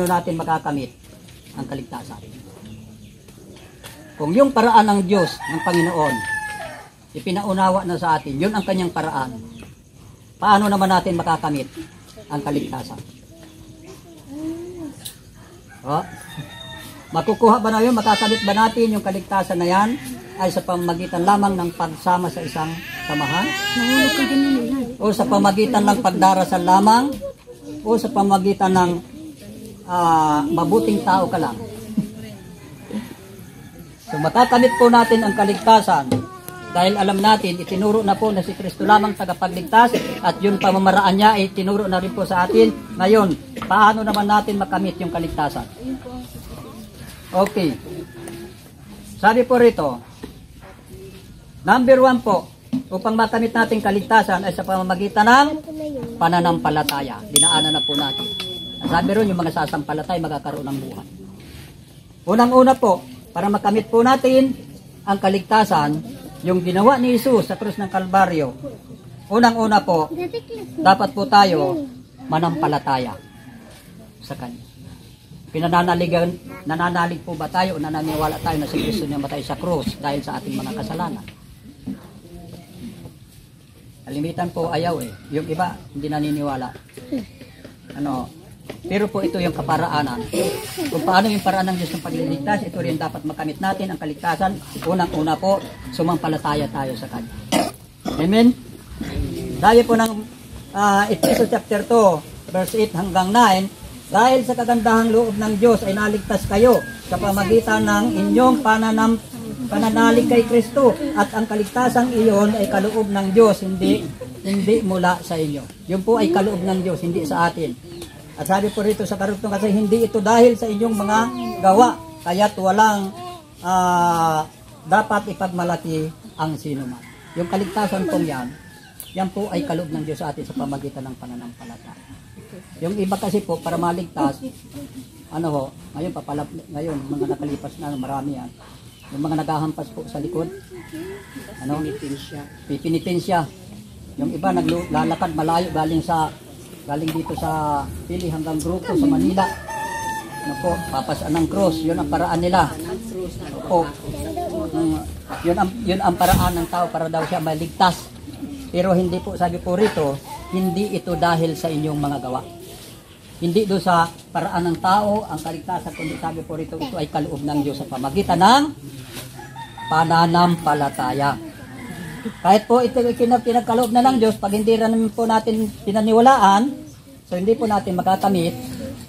paano natin makakamit ang kaligtasan. Kung yung paraan ng Diyos, ng Panginoon, ipinaunawa na sa atin, yun ang kanyang paraan. Paano naman natin makakamit ang kaligtasan? Makukuha ba na yun? Makakamit ba natin yung kaligtasan na yan ay sa pamamagitan lamang ng pagsama sa isang samahan? O sa pamamagitan ng pagdarasal lamang? O sa pamamagitan ng mabuting tao ka lang? So makakamit po natin ang kaligtasan dahil alam natin, itinuro na po na si Kristo lamang tagapagligtas at yung pamamaraan niya ay itinuro na rin po sa atin. Ngayon, paano naman natin makamit yung kaligtasan? Okay. Sabi po rito, number 1 po, upang makamit natin kaligtasan ay sa pamamagitan ng pananampalataya. Dinaanan na po natin. Sabi ron, yung mga sasampalatay magkakaroon ng buhay. Unang-una po, para makamit po natin ang kaligtasan, yung ginawa ni Jesus sa krus ng Kalbaryo. Unang-una po, dapat po tayo manampalataya sa Kanya. Nananalig po ba tayo o nananiwala tayo na si Kristo namatay sa krus dahil sa ating mga kasalanan? Kalimitan po ayaw eh. Yung iba, hindi naniniwala. Pero po ito yung kaparaanan. Kung paano yung paraan ng Diyos ng pagliligtas, ito rin dapat makamit natin ang kaligtasan. Unang-una po, sumampalataya tayo sa Kanya. Amen? Dahil po ng Ephesians chapter 2, verse 8 hanggang 9, dahil sa kagandahang loob ng Diyos ay naligtas kayo sa pamagitan ng inyong pananalig kay Kristo at ang kaligtasang iyon ay kaloob ng Diyos, hindi mula sa inyo. Yun po ay kaloob ng Diyos, hindi sa atin. At sabi po rito sa karugtong kasi hindi ito dahil sa inyong mga gawa, kaya't walang dapat ipagmalaki ang sinuman. Yung kaligtasan pong yan po ay kaloob ng Diyos sa atin sa pamagitan ng pananampalataya. Yung iba kasi po para maligtas, ngayon mga nakalipas na marami yan. Yung mga naghahampas po sa likod, pipinitin siya. Yung iba naglalakad malayo galing dito sa Pili hanggang Grupo sa Manila. Papasaan ng cross, yun ang paraan nila. Yun ang paraan ng tao para daw siya maligtas. Pero hindi po, sabi po rito, hindi ito dahil sa inyong mga gawa. Hindi do sa paraan ng tao ang kaligtasan, kundi sabi po rito, ito ay kaloob ng Diyos sa pamagitan ng pananampalataya. Kahit po ito pinagkaloob na ng Diyos, pag hindi rin po natin pinaniwalaan, so hindi po natin makakamit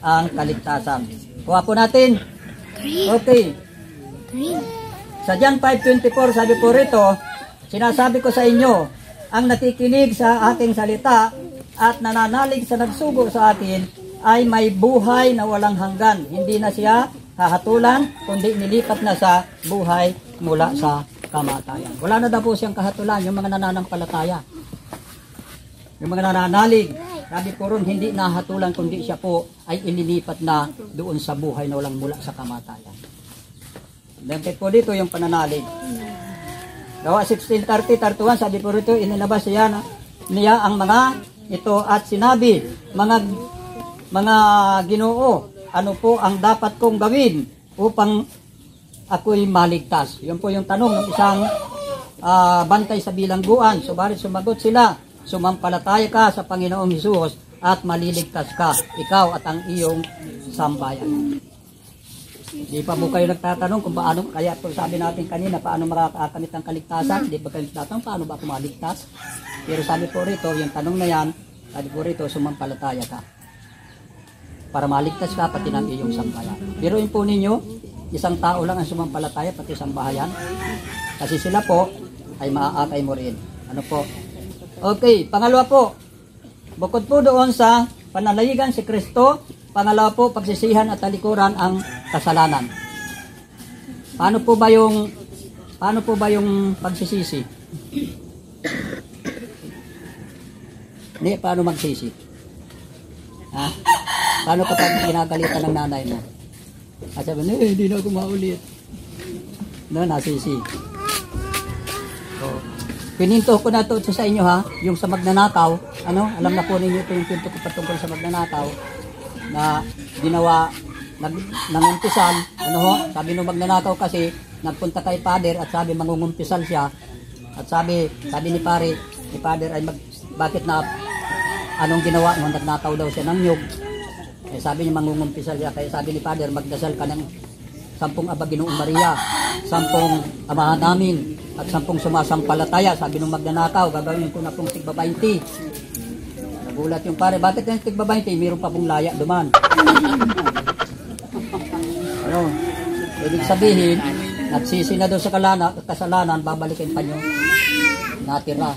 ang kaligtasan. Kuha po natin. Okay. Sa John 5:24, sabi po rito, sinasabi ko sa inyo, ang nakikinig sa aking salita at nananalig sa nagsugo sa atin ay may buhay na walang hanggan. Hindi na siya hahatulan, kundi nilipat na sa buhay mula sa kamatayan. Wala na daw po siyang kahatulan, yung mga nananampalataya. Yung mga nananalig, sabi po ron, hindi nahatulan, kundi siya po ay ililipat na doon sa buhay na walang mula sa kamatayan. Dahil po dito yung pananalig. Gawa 16:30-31, sabi po rito, inilabas niya ang mga ito at sinabi, mga Ginoo, ano po ang dapat kong gawin upang ako'y maligtas? Yun po yung tanong ng isang bantay sa bilangguan. Subalit sumagot sila, sumampalataya ka sa Panginoong Hesus at maliligtas ka, ikaw at ang iyong sambayan. Di pa po kayo nagtatanong kung paano, kaya po sabi natin kanina, paano makakamit ang kaligtasan? Di ba kayo nagtatanong, paano ba ako maligtas? Pero sabi po rito, yung tanong na yan, sabi po rito, sumampalataya ka. Para maligtas ka, pati ng iyong sambayan. Pero yun po ninyo, isang tao lang ang sumampalataya, pati sambahayan. Kasi sila po, ay maaakay mo rin. Ano po? Okay, pangalawa po, bukod po doon sa panalayigan si Kristo, pangalawa po, pagsisihan at talikuran ang kasalanan. Paano po ba yung pagsisisi? Hindi, paano magsisi? Ha? Paano kapag ginagalitan ng nanay mo? At sabi, hindi na ako maulit. No, nasisi. So, pininto ko na ito sa inyo ha, yung sa magnanakaw, alam na po ninyo ito yung pinto ko patungkol sa magnanakaw, na ginawa nangumpisal, ano ho, sabi nung magnanakaw kasi, nagpunta kay Father at sabi mangungumpisal siya. At sabi ni Father ay bakit na, anong ginawa nung nagnakaw daw siya ng nyug. Eh, sabi niya mangungumpisal siya, kaya sabi ni Father, magdasal ka ng 10 Aba Ginoong Maria, 10 Amahan namin, at 10 sumasampalataya. Sabi nung magnanakaw, gagawin ko na pong tigba 20. Nagulat yung pare, bakit yung tigba 20? Mayroon pa pong laya duman. Ano? Ibig sabihin, nagsisi na doon sa kasalanan, babalikin pa nyo natira.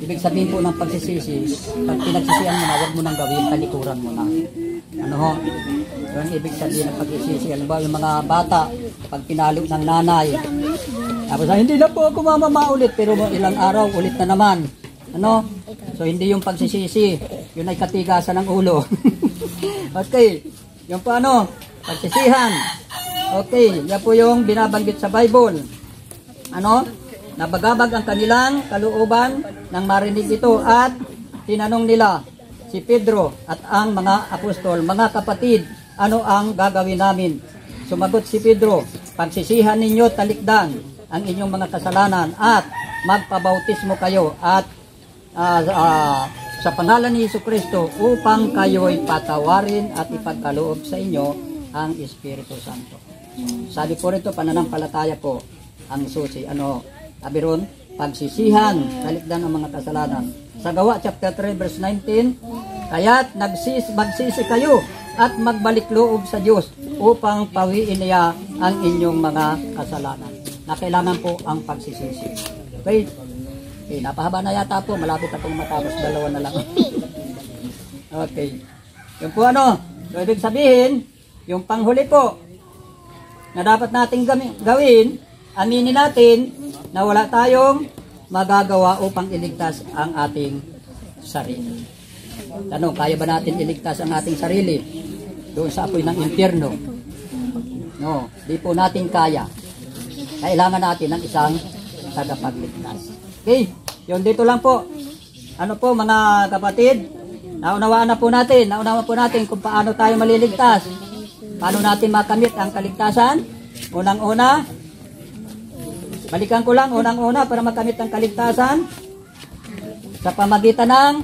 Ibig sabihin po ng pagsisisi, pag pinagsisihan mo na, huwag mo nang gawin, talikuran mo na. Ano ho? Yung ibig sabihin ng pagsisisi. Alam ba, yung mga bata, pag pinalo ng nanay, tapos hindi na po ako mamama ulit, pero ilang araw, ulit na naman. Ano? So, hindi yung pagsisisi. Yun ay katigasan ng ulo. Okay. Yung po ano? Pagsisihan. Okay. Yan po yung binabanggit sa Bible. Ano? Nabagabag ang kanilang kalooban nang marinig ito at tinanong nila si Pedro at ang mga apostol, mga kapatid, ano ang gagawin namin? Sumagot si Pedro, pagsisihan ninyo talikdan ang inyong mga kasalanan at magpabautismo kayo at sa pangalan ni Jesucristo upang kayo'y patawarin at ipagkaloob sa inyo ang Espiritu Santo. Sabi po rito, pananampalataya po ang susi. Ano, sabi ron, pagsisihan, talikdan ang mga kasalanan. Sa Gawa chapter 3 verse 19, kaya't magsisi kayo at magbalik loob sa Diyos upang pawiin niya ang inyong mga kasalanan. Na kailangan po ang pagsisisi. Okay? Napahaba na yata po, malapit akong matapos, 2 na lang. Okay. Yung po ano, so ibig sabihin, yung panghuli po na dapat nating gawin, aminin natin na wala tayong magagawa upang iligtas ang ating sarili. Tanong, kaya ba natin iligtas ang ating sarili doon sa apoy ng impyerno? No, di po natin kaya. Kailangan natin ng isang tagapagligtas. Okay, yun dito lang po. Ano po mga kapatid, naunawaan po natin kung paano tayo maliligtas. Paano natin makamit ang kaligtasan? Unang-una, balikan ko lang, unang-una para makamit ang kaligtasan sa pamagitan ng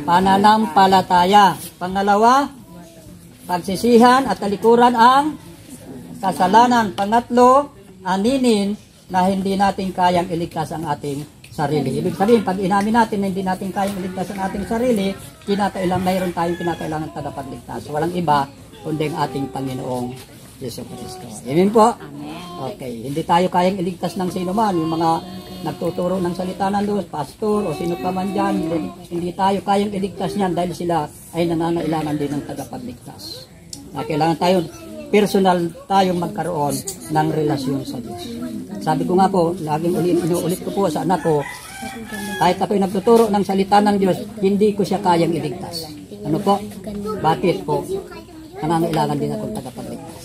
pananampalataya. Pangalawa, pagsisihan at talikuran ang kasalanan. Pangatlo, aminin na hindi natin kayang iligtas ang ating sarili. Ibig sabihin, pag inamin natin na hindi natin kayang iligtas ang ating sarili, mayroon tayong kinakailangan tagapagligtas. Walang iba kundi ang ating Panginoong Jesucristo. Amen po? Okay. Hindi tayo kayang iligtas ng sino man. Yung mga nagtuturo ng salita ng Diyos, pastor o sino pa man dyan, hindi tayo kayang iligtas niyan dahil sila ay nangangailangan din ng tagapagligtas. Kailangan tayo personal tayong magkaroon ng relasyon sa Diyos. Sabi ko nga po, laging inuulit ko po sa anak ko, kahit ako'y nagtuturo ng salita ng Diyos, hindi ko siya kayang iligtas. Ano po? Bakit po? Nangangailangan din akong tagapagligtas.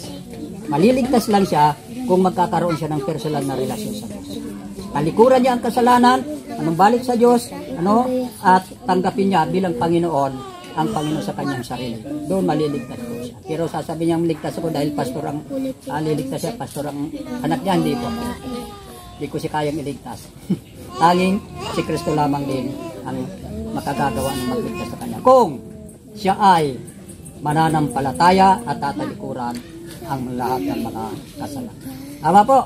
Maliligtas lang siya kung magkakaroon siya ng personal na relasyon sa Diyos. Talikuran niya ang kasalanan, balik sa Diyos, at tanggapin niya bilang Panginoon ang Panginoon sa kanyang sarili. Doon maliligtas po siya. Pero sasabihin niyang ligtas ako dahil pastor ang liligtas siya, pastor ang anak niya, hindi po. Hindi ko siya kayang iligtas. Tanging si Kristo lamang din ang makagagawa ng magligtas sa kanya. Kung siya ay mananampalataya at tatalikuran ang lahat ng mga kasalanan. Tama po?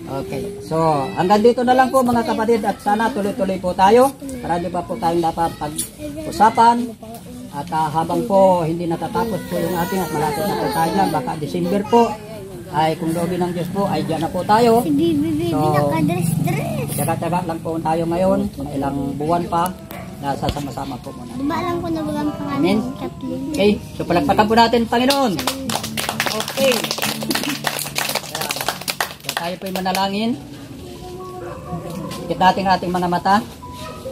Okay. So, hanggang dito na lang po mga kapatid at sana tuloy-tuloy po tayo. Marami pa po tayong dapat pag-usapan. At habang po hindi natatapos po yung ating at malapit na po tayo lang, baka December po, ay kung loobin ng Diyos po, ay dyan na po tayo. So, tsaga-tsaga lang po tayo ngayon, mga ilang buwan pa, na sasama-sama po muna. Diba alam ko na bagang pangalan Amen? ni Kathleen? Okay, so palagpakan po natin, Panginoon. Okay. So, tayo po'y manalangin. Ikit natin ating mga mata.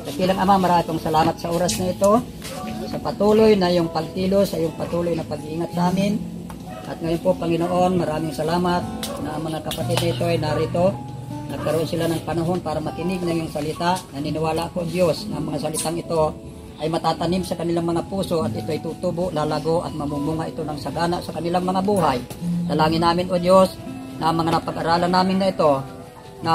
Dakilang Ama, maraming salamat sa oras na ito, sa patuloy na yung pagkilos, sa yung patuloy na pag-iingat sa amin. At ngayon po, Panginoon, maraming salamat na ang mga kapatid dito ay narito. Nagkaroon sila ng panahon para makinig ng iyong salita. Naniniwala ko, Diyos, na ang mga salitang ito ay matatanim sa kanilang mga puso at ito ay tutubo, lalago at mamumunga ito ng sagana sa kanilang mga buhay. Dalangin namin, O Diyos, na mga napag-aralan namin na ito na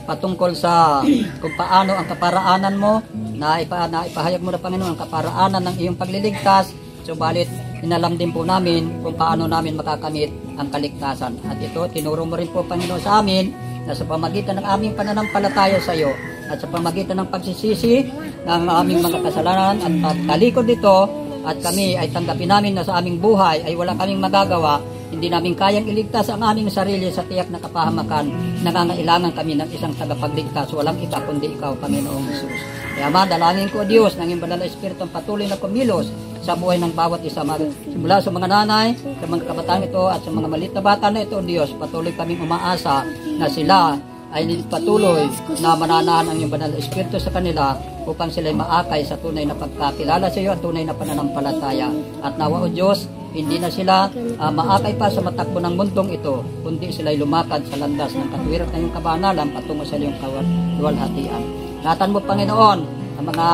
patungkol sa kung paano ang kaparaanan mo na ipahayag mo na Panginoon ang kaparaanan ng iyong pagliligtas, subalit inalam din po namin kung paano namin makakamit ang kaligtasan. At ito, tinuro mo rin po Panginoon sa amin na sa pamagitan ng aming pananampalataya sa iyo at sa pamagitan ng pagsisisi ng aming mga kasalanan at pagtalikod dito at kami ay tanggapin namin na sa aming buhay ay wala kaming magagawa, hindi namin kayang iligtas ang aming sarili sa tiyak na kapahamakan, nangangailangan kami ng isang tagapagligtas, walang iba kundi ikaw, Panginoong Jesus. Kaya dalangin ko, Diyos, ng iyong banal na Espiritu ang patuloy na kumilos sa buhay ng bawat isa, simula sa mga nanay, sa mga kabataan ito at sa mga maliit na bata na ito, Diyos, patuloy kaming umaasa na sila ay patuloy na mananahan ang iyong banal na Espiritu sa kanila upang sila'y maakay sa tunay na pagkakilala sa iyo at tunay na pananampalataya. At nawa, O Diyos, hindi na sila maakay pa sa matakbo ng mundong ito, kundi sila'y lumakad sa landas ng katuwiran ng iyong kabanalan patungo sa iyong kaluwalhatian. Ingatan mo, Panginoon, ang mga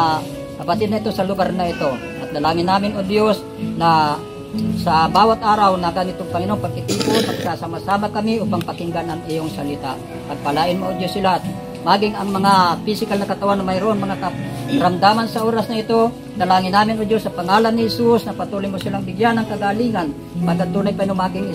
kapatid na ito sa lugar na ito. At dalangin namin, O Diyos, na sa bawat araw na ganitong Panginoon pagtitipon, magsasama-sama kami upang pakinggan ang iyong salita. Pagpalain mo, O Diyos, sila. Maging ang mga physical na katawan na mayroon, mga karamdaman sa oras na ito, dalangin namin, O Diyos, sa pangalan ni Jesus, na patuloy mo silang bigyan ng kagalingan. Pagkatunay pa maging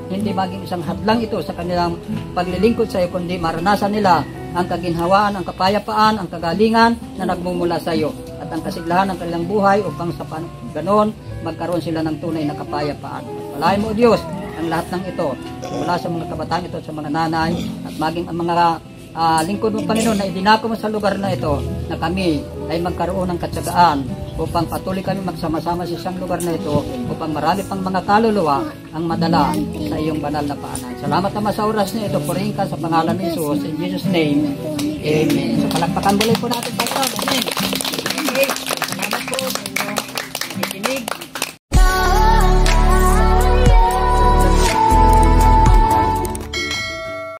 hindi maging isang hadlang ito sa kanilang paglilingkod sa iyo, kundi maranasan nila ang kaginhawaan, ang kapayapaan, ang kagalingan na nagmumula sa iyo at ang kasiglahan ng kanilang buhay upang sa ganon magkaroon sila ng tunay na kapayapaan. Palain mo, O Diyos, ang lahat ng ito mula sa mga kabataan ito, sa mga nanay at maging ang mga lingkod mo, Panginoon, na idinako mo sa lugar na ito na kami ay magkaroon ng katsagaan upang patuloy kami magsama-sama sa isang lugar na ito upang marami pang mga kaluluwa ang madala sa iyong banal na paanan. Salamat naman sa oras na ito. Purihin ka sa pangalan ni Jesus. In Jesus' name, Amen. So palagpakan muli po natin, Pastor. Amen.